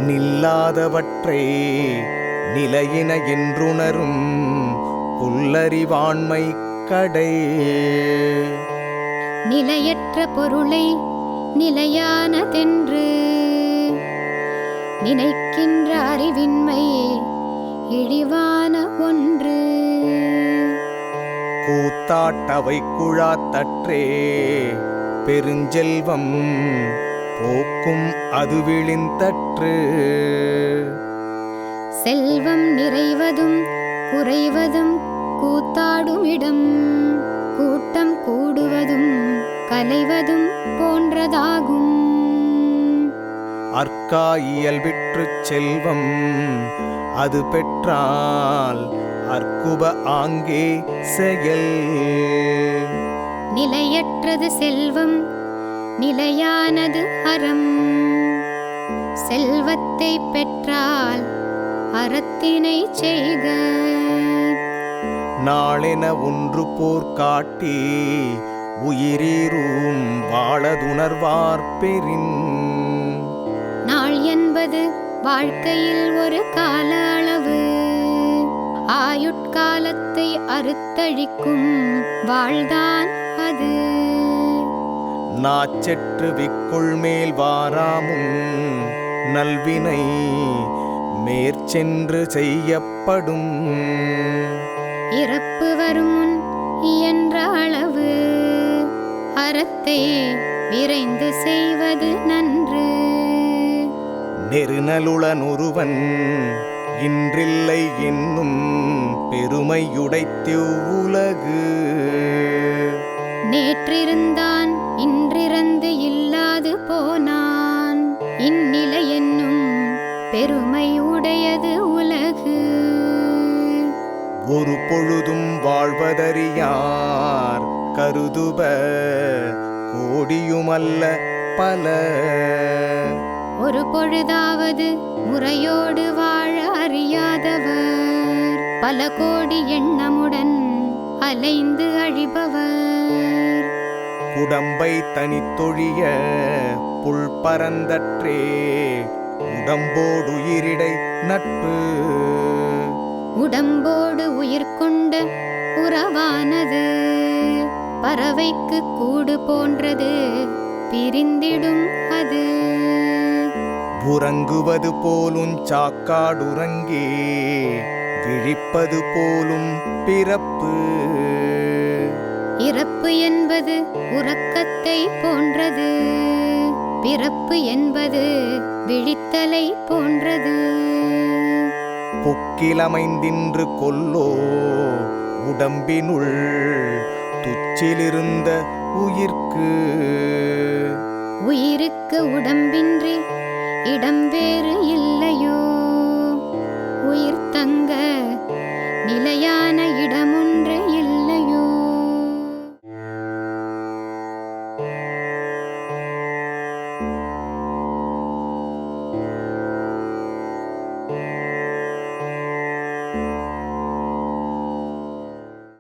நில்லாதவற்றை நிலையின என்றுணரும் புல்லறிவாண்மை கடை. நிலையற்ற பொருளை நிலையானதென்று நினைக்கின்ற அறிவின்மை இழிவான ஒன்று. கூத்தாட்டவை குழாத்தற்றே பெருஞ்செல்வம் போக்கும் அது விழிந்தற்று. செல்வம் நிறைவதும் குறைவதும் கூத்தாடுமிடம் கூட்டம் கூடுவதும் கலைவதும் போன்றதாகும். அற்கா இயல்பிற்றுச் செல்வம் அது பெற்றால் அற்குப ஆங்கே செயல். நிலையற்றது செல்வம் நிலையானது அறம். செல்வத்தை பெற்றால் அறத்தினை செய்க. நாளென ஒன்று போர் காட்டி உயிரீரும் வாழதுணர்வார் பெறின். நாள் என்பது வாழ்க்கையில் ஒரு கால அளவு. ஆயுட்காலத்தை அறுத்தழிக்கும் வாழ்தான் அது. நாச்செற்று விக்குள் மேல் வாராமும் நல்வினை மேற்சென்று செய்யப்படும். இறப்பு வரும் முன் இயன்ற அளவு அறத்தை விரைந்து செய்வது நன்று. நெருநலுளன் ஒருவன் இன்றில்லை என்னும் பெருமையுடைத்திவ்வுலகு. நேற்றிருந்தான் இன்றிறந்து இல்லாது போனான். இந்நிலை என்னும் பெருமை உடையது உலகு. ஒரு பொழுதும் வாழ்வதறியார் கருதுப கோடியுமல்ல பல. ஒரு பொழுதாவது முறையோடு வாழ அறியாதவர் பல கோடி எண்ணமுடன் அலைந்து அழிபவர். உடம்பை தனித்தொழிய புல் பரந்தற்றே உடம்போடு உயிரிடை நட்பு. உடம்போடு உயிர் கொண்ட உறவானது பறவைக்கு கூடு போன்றது பிரிந்திடும் அது. உறங்குவது போலும் சாக்காடுறங்கி விழிப்பது போலும் பிறப்பு. இறப்பு என்பது உறக்கத்தை போன்றது. பிறப்பு என்பது விழித்தலை போன்றது. பொக்கிலமைந்தின்று கொல்லோ உடம்பினுள் துச்சிலிருந்த உயிர்க்கு. உயிருக்கு உடம்பின்றி இடம் வேறு